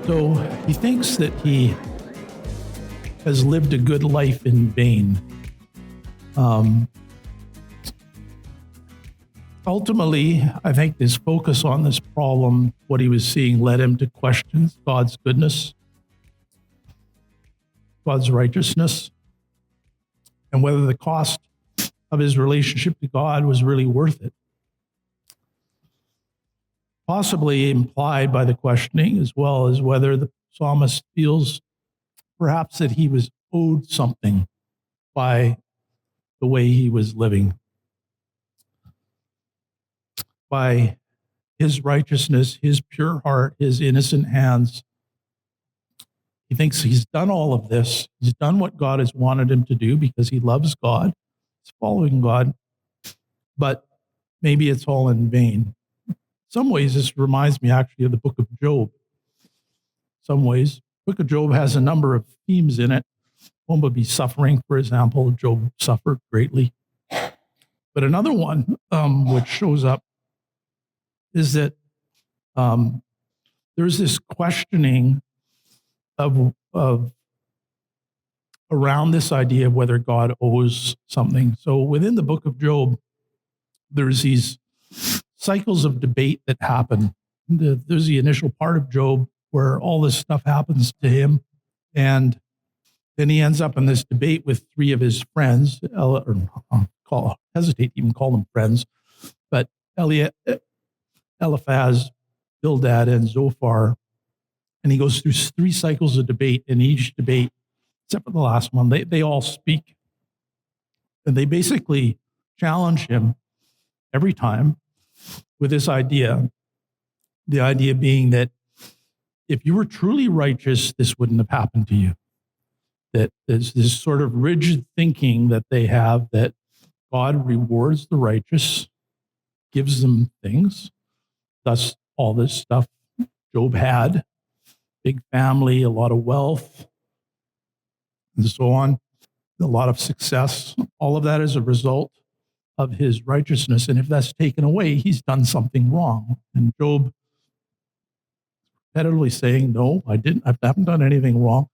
So he thinks that he has lived a good life in vain. Ultimately, I think his focus on this problem, what he was seeing, led him to question God's goodness, God's righteousness, and whether the cost of his relationship to God was really worth it. Possibly implied by the questioning, as well as whether the psalmist feels perhaps that he was owed something by the way he was living, by his righteousness, his pure heart, his innocent hands. He thinks he's done all of this. He's done what God has wanted him to do because he loves God. He's following God. But maybe it's all in vain. In some ways, this reminds me actually of the book of Job. Some ways, the book of Job has a number of themes in it. One would be suffering, for example. Job suffered greatly. But another one which shows up is that there's this questioning of around this idea of whether God owes something. So within the book of Job, there's these cycles of debate that happen. There's the initial part of Job where all this stuff happens to him, and then he ends up in this debate with three of his friends. Hesitate to even call them friends, but Eliphaz, Bildad, and Zophar. And he goes through three cycles of debate. In each debate, except for the last one, they all speak. And they basically challenge him every time with this idea. The idea being that if you were truly righteous, this wouldn't have happened to you. That there's this sort of rigid thinking that they have that God rewards the righteous, gives them things. Thus, all this stuff Job had, big family, a lot of wealth, and so on, a lot of success. All of that is a result of his righteousness. And if that's taken away, he's done something wrong. And Job repetitively saying, no, I haven't done anything wrong.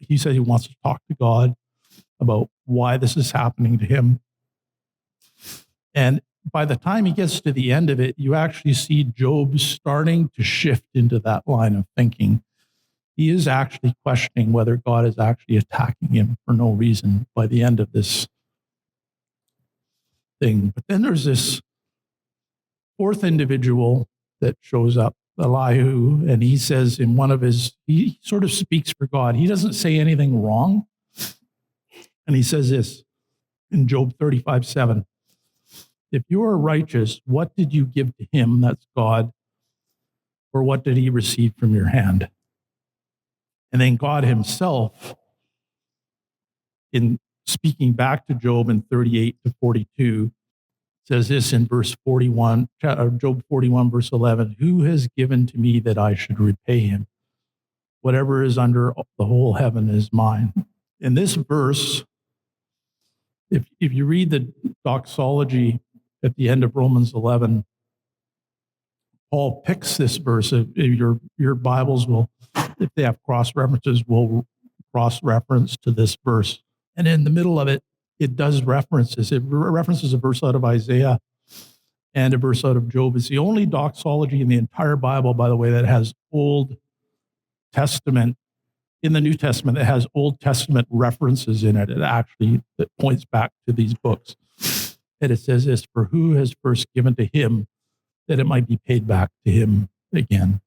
He said he wants to talk to God about why this is happening to him. And by the time he gets to the end of it, you actually see Job starting to shift into that line of thinking. He is actually questioning whether God is actually attacking him for no reason by the end of this thing. But then there's this fourth individual that shows up, Elihu, and he says in one of he sort of speaks for God. He doesn't say anything wrong. And he says this in Job 35:7. If you are righteous, what did you give to him, that's God, or what did he receive from your hand? And then God himself, in speaking back to Job in 38-42, says this in verse 41, Job 41, verse 11, who has given to me that I should repay him? Whatever is under the whole heaven is mine. In this verse, if you read the doxology at the end of Romans 11, Paul picks this verse. Your Bibles will, if they have cross-references, will cross-reference to this verse. And in the middle of it, it does references. It references a verse out of Isaiah and a verse out of Job. It's the only doxology in the entire Bible, by the way, that has Old Testament, in the New Testament, that has Old Testament references in it. It points back to these books. And it says this, for who has first given to him that it might be paid back to him again.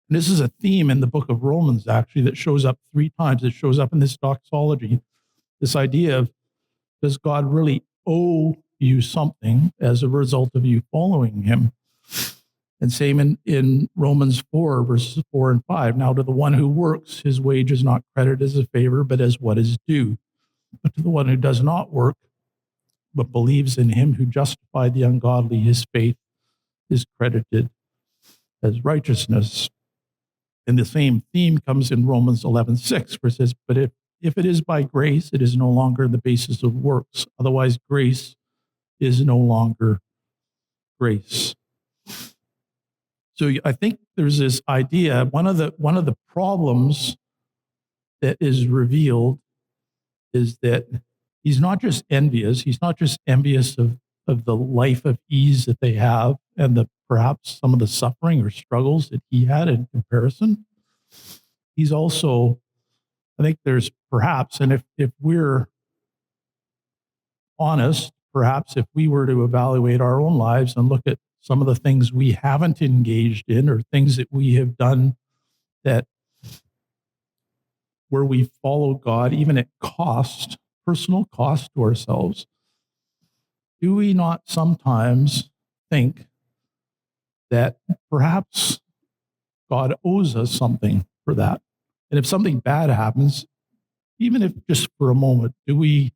And this is a theme in the book of Romans, actually, that shows up 3 times. It shows up in this doxology, this idea of, does God really owe you something as a result of you following him? And same in Romans 4, verses 4 and 5. Now to the one who works, his wage is not credited as a favor, but as what is due. But to the one who does not work, but believes in him who justified the ungodly, his faith is credited as righteousness. And the same theme comes in Romans 11:6, where it says, but if it is by grace, it is no longer the basis of works. Otherwise, grace is no longer grace. So I think there's this idea. One of the problems that is revealed is that he's not just envious. He's not just envious of the life of ease that they have and perhaps some of the suffering or struggles that he had in comparison. He's also, I think there's perhaps, and if we're honest, perhaps if we were to evaluate our own lives and look at some of the things we haven't engaged in or things that we have done that where we follow God, even at cost, personal cost to ourselves, do we not sometimes think that perhaps God owes us something for that? And if something bad happens, even if just for a moment, do we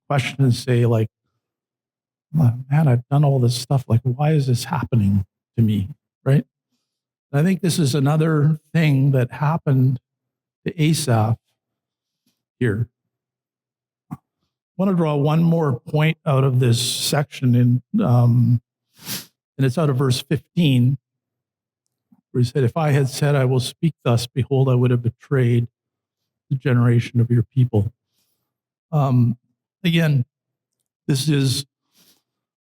question and say, like, man, I've done all this stuff. Like, why is this happening to me? Right? And I think this is another thing that happened to Asaph here. I want to draw one more point out of this section, and it's out of verse 15, where he said, if I had said, I will speak thus, behold, I would have betrayed the generation of your people. Again, this is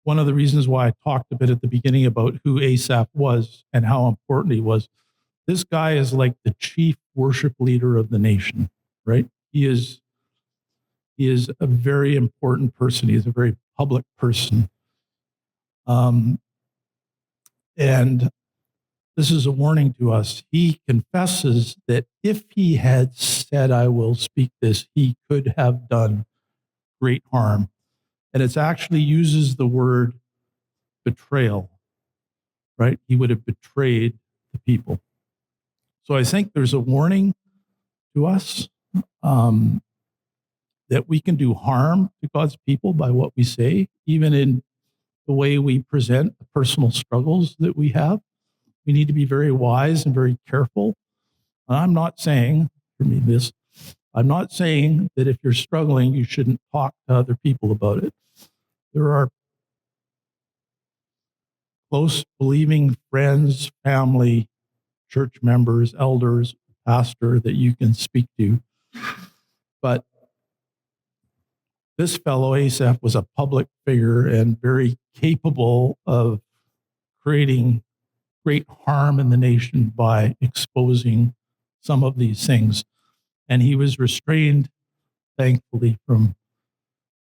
one of the reasons why I talked a bit at the beginning about who Asaph was and how important he was. This guy is like the chief worship leader of the nation, right? He is a very important person. He is a very public person. And this is a warning to us. He confesses that if he had said, I will speak this, he could have done great harm. And it actually uses the word betrayal, right? He would have betrayed the people. So I think there's a warning to us that we can do harm to God's people by what we say, even in the way we present the personal struggles that we have. We need to be very wise and very careful. And I'm not saying, I'm not saying that if you're struggling, you shouldn't talk to other people about it. There are close believing friends, family, church members, elders, pastor that you can speak to. But this fellow, Asaph, was a public figure and very capable of creating great harm in the nation by exposing some of these things. And he was restrained, thankfully, from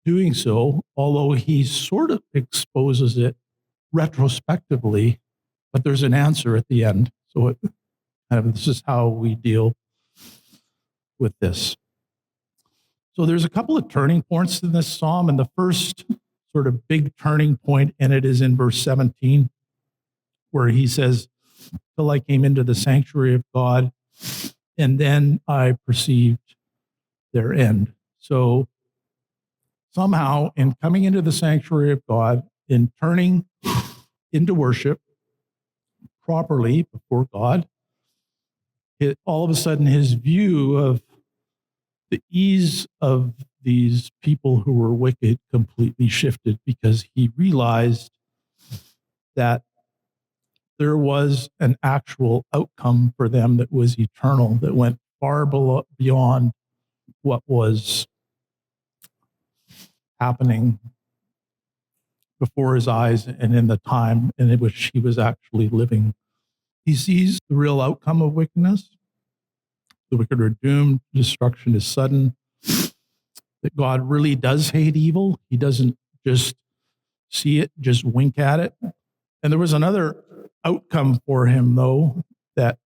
doing so, although he sort of exposes it retrospectively, but there's an answer at the end. So this is how we deal with this. So there's a couple of turning points in this psalm, and the first sort of big turning point in it is in verse 17, where he says, till I came into the sanctuary of God, and then I perceived their end. So somehow, in coming into the sanctuary of God, in turning into worship properly before God, all of a sudden his view of the ease of these people who were wicked completely shifted, because he realized that there was an actual outcome for them that was eternal, that went far beyond what was happening before his eyes and in the time in which he was actually living. He sees the real outcome of wickedness. The wicked are doomed. Destruction is sudden. That God really does hate evil. He doesn't just see it, just wink at it. And there was another outcome for him, though, that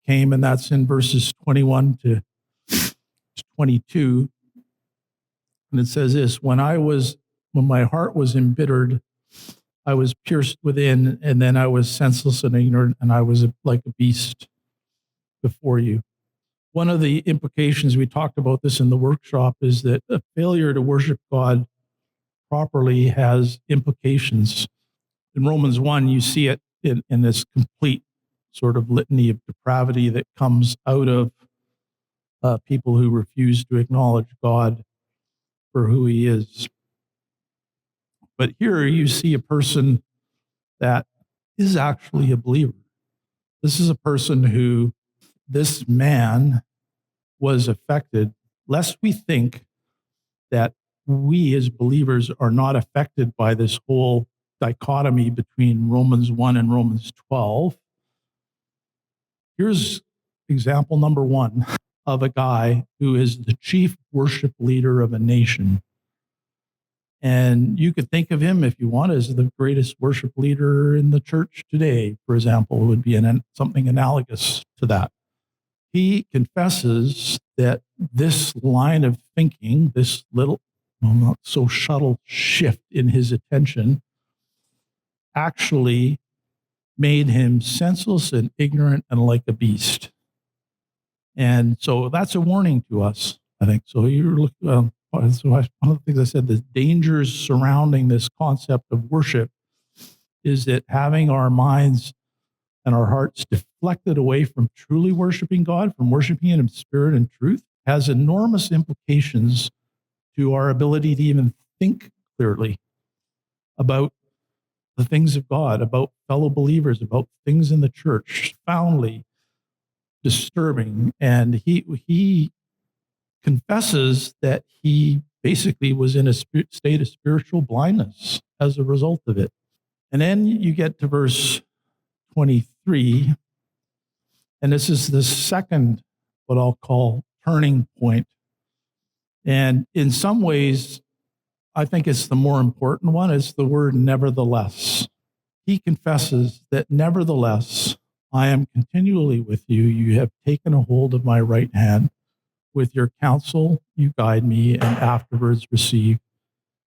came, and that's in verses 21 to 22. And it says this, when my heart was embittered, I was pierced within, and then I was senseless and ignorant, and I was like a beast before you. One of the implications, we talked about this in the workshop, is that a failure to worship God properly has implications. In Romans 1, you see it in this complete sort of litany of depravity that comes out of people who refuse to acknowledge God for who he is. But here you see a person that is actually a believer. This is a person who, this man was affected, lest we think that we as believers are not affected by this whole dichotomy between Romans 1 and Romans 12. Here's example number one of a guy who is the chief worship leader of a nation. And you could think of him, if you want, as the greatest worship leader in the church today, for example, would be something analogous to that. He confesses that this line of thinking, this little, not so subtle shift in his attention, actually made him senseless and ignorant and like a beast. And so that's a warning to us, I think. So you're looking, so one of the things I said, the dangers surrounding this concept of worship is that having our minds and our hearts deflected away from truly worshiping God, from worshiping Him in spirit and truth, has enormous implications to our ability to even think clearly about the things of God, about fellow believers, about things in the church. Profoundly disturbing. And he confesses that he basically was in a state of spiritual blindness as a result of it. And then you get to verse 23, and this is the second, what I'll call, turning point. And in some ways, I think it's the more important one. It's the word nevertheless. He confesses that nevertheless, I am continually with you. You have taken a hold of my right hand. With your counsel, you guide me, and afterwards receive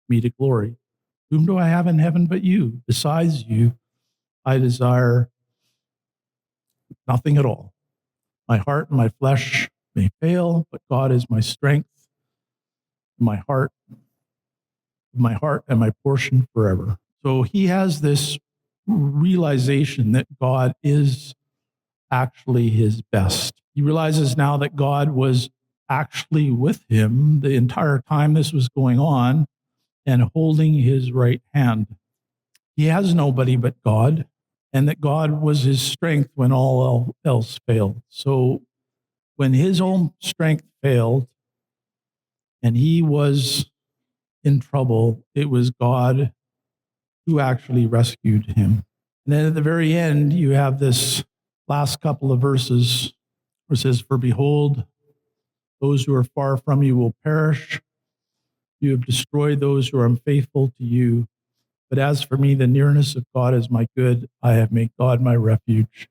me to glory. Whom do I have in heaven but you? Besides you, I desire nothing at all. My heart and my flesh may fail, but God is my strength, my heart and my portion forever. So he has this realization that God is actually his best. He realizes now that God was actually with him the entire time this was going on and holding his right hand. He has nobody but God, and that God was his strength when all else failed. So when his own strength failed and he was in trouble, it was God who actually rescued him. And then at the very end, you have this last couple of verses where it says, "For behold, those who are far from you will perish. You have destroyed those who are unfaithful to you. But as for me, the nearness of God is my good. I have made God my refuge,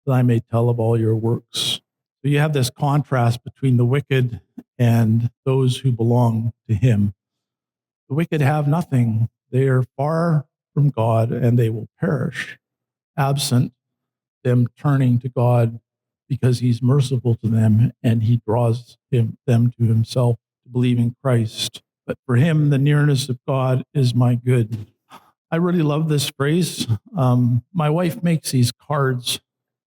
that I may tell of all your works." So you have this contrast between the wicked and those who belong to him. The wicked have nothing. They are far from God, and they will perish, absent them turning to God, because he's merciful to them and he draws them to himself to believe in Christ. But for him, the nearness of God is my good. I really love this phrase. My wife makes these cards.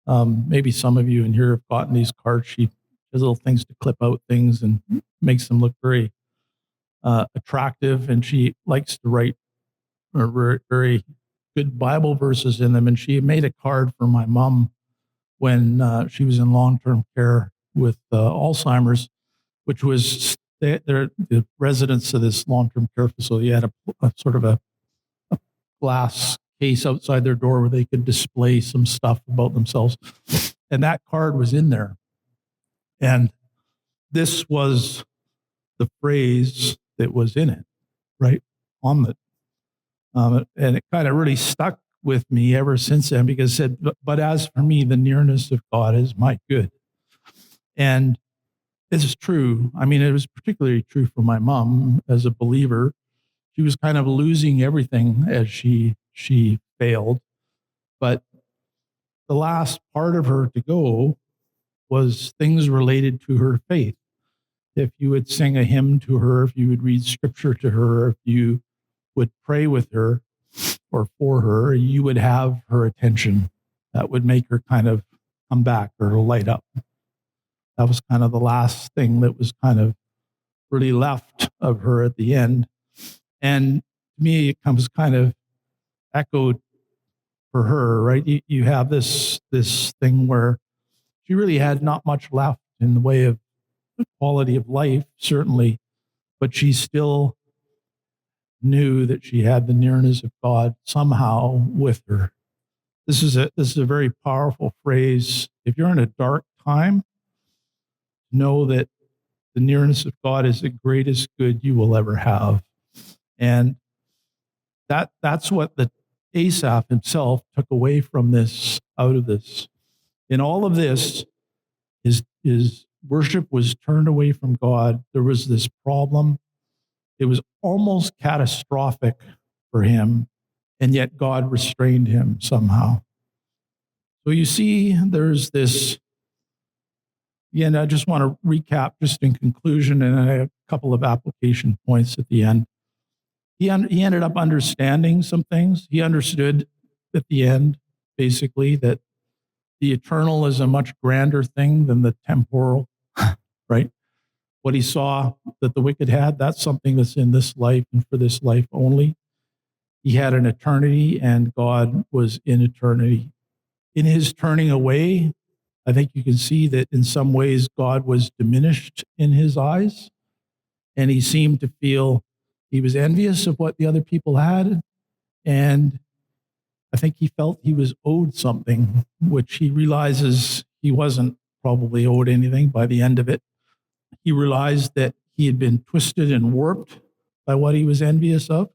Maybe some of you in here have gotten these cards. She has little things to clip out things and makes them look very attractive. And she likes to write very, very good Bible verses in them. And she made a card for my mom when she was in long-term care with Alzheimer's, which was the residents of this long-term care facility had a sort of a glass case outside their door where they could display some stuff about themselves. And that card was in there. And this was the phrase that was in it, right on it. And it kind of really stuck with me ever since then, because it said, but as for me, the nearness of God is my good. And this is true. I mean, it was particularly true for my mom as a believer. She was kind of losing everything as she failed. But the last part of her to go was things related to her faith. If you would sing a hymn to her, if you would read scripture to her, if you would pray with her, or for her, you would have her attention. That would make her kind of come back or light up. That was kind of the last thing that was kind of really left of her at the end. And to me, it comes kind of echoed for her, right? You have this thing where she really had not much left in the way of the quality of life, certainly, but she still knew that she had the nearness of God somehow with her. This is a very powerful phrase. If you're in a dark time, know that the nearness of God is the greatest good you will ever have. And that's what the Asaph himself took away from this, out of this. In all of this, his worship was turned away from God. There was this problem. It was almost catastrophic for him, and yet God restrained him somehow. So you see, there's this. Again, I just want to recap just in conclusion, and I have a couple of application points at the end. He ended up understanding some things. He understood at the end, basically, that the eternal is a much grander thing than the temporal, right? What he saw that the wicked had, that's something that's in this life and for this life only. He had an eternity, and God was in eternity. In his turning away, I think you can see that in some ways God was diminished in his eyes, and he seemed to feel he was envious of what the other people had, and I think he felt he was owed something, which he realizes he wasn't probably owed anything by the end of it. He realized that he had been twisted and warped by what he was envious of,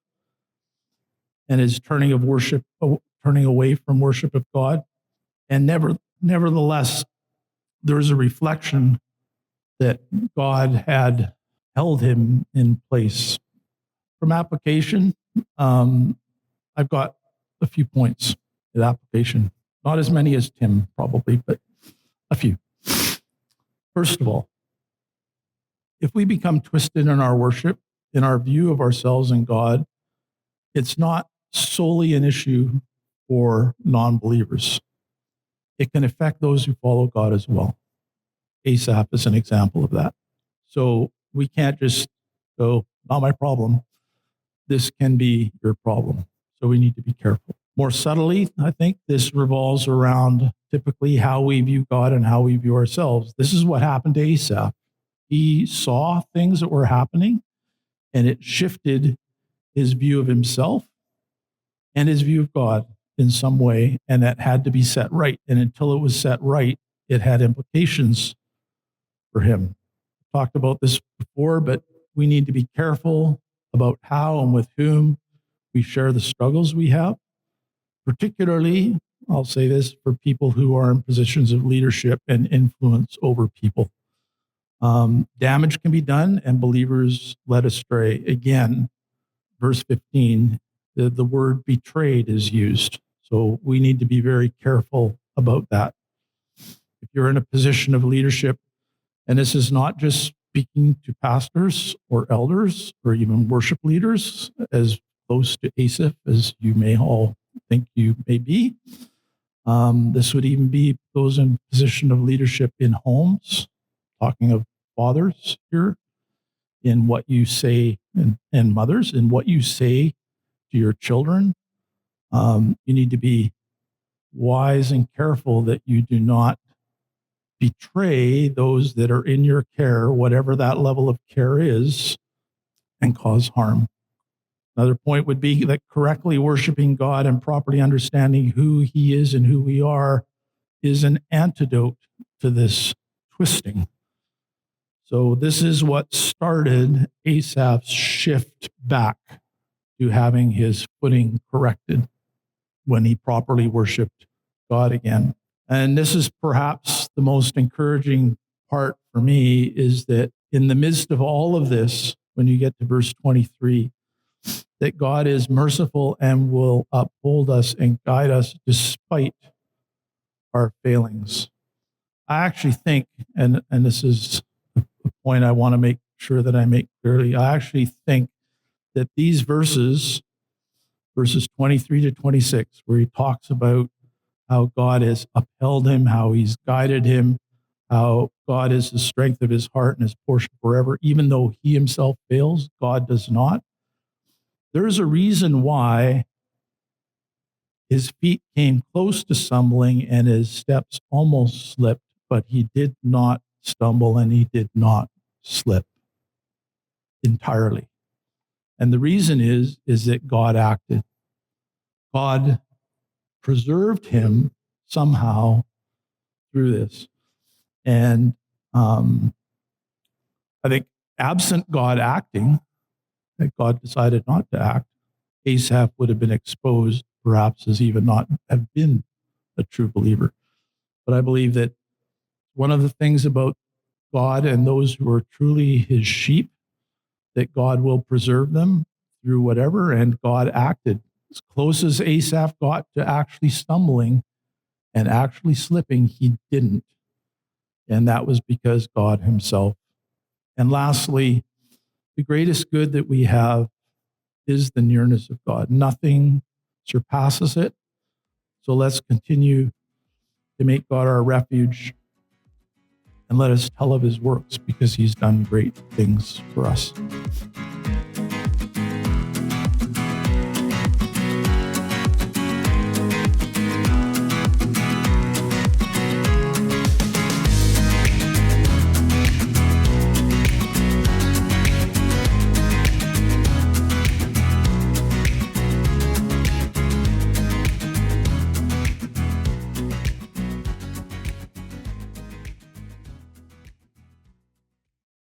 and his turning away from worship of God. And nevertheless, there was a reflection that God had held him in place. From application, I've got a few points in application. Not as many as Tim, probably, but a few. First of all, if we become twisted in our worship, in our view of ourselves and God, it's not solely an issue for non-believers. It can affect those who follow God as well. Asaph is an example of that. So we can't just go, not my problem. This can be your problem. So we need to be careful. More subtly, I think this revolves around typically how we view God and how we view ourselves. This is what happened to Asaph. He saw things that were happening, and it shifted his view of himself and his view of God in some way, and that had to be set right. And until it was set right, it had implications for him. I've talked about this before, but we need to be careful about how and with whom we share the struggles we have, particularly, I'll say this, for people who are in positions of leadership and influence over people. Damage can be done and believers led astray. Again, verse 15, the word betrayed is used. So we need to be very careful about that. If you're in a position of leadership, and this is not just speaking to pastors or elders or even worship leaders, as close to Asaph as you may all think you may be. This would even be those in position of leadership in homes, talking of fathers here, in what you say, and mothers, in what you say to your children. You need to be wise and careful that you do not betray those that are in your care, whatever that level of care is, and cause harm. Another point would be that correctly worshiping God and properly understanding who he is and who we are is an antidote to this twisting. So this is what started Asaph's shift back to having his footing corrected when he properly worshiped God again. And this is perhaps the most encouraging part for me, is that in the midst of all of this, when you get to verse 23, that God is merciful and will uphold us and guide us despite our failings. I actually think, and this is a point I want to make sure that I make clearly, I actually think that these verses verses 23 to 26, where he talks about how God has upheld him, how he's guided him, how God is the strength of his heart and his portion forever. Even though he himself fails, God does not. There's a reason why his feet came close to stumbling and his steps almost slipped, but he did not stumble and he did not slip entirely. And the reason is that God acted. God preserved him somehow through this. And I think absent God acting, that God decided not to act, Asaph would have been exposed, perhaps as even not have been a true believer. But I believe that one of the things about God and those who are truly his sheep, that God will preserve them through whatever, and God acted. As close as Asaph got to actually stumbling and actually slipping, he didn't. And that was because God himself. And lastly, the greatest good that we have is the nearness of God. Nothing surpasses it. So let's continue to make God our refuge and let us tell of his works, because he's done great things for us.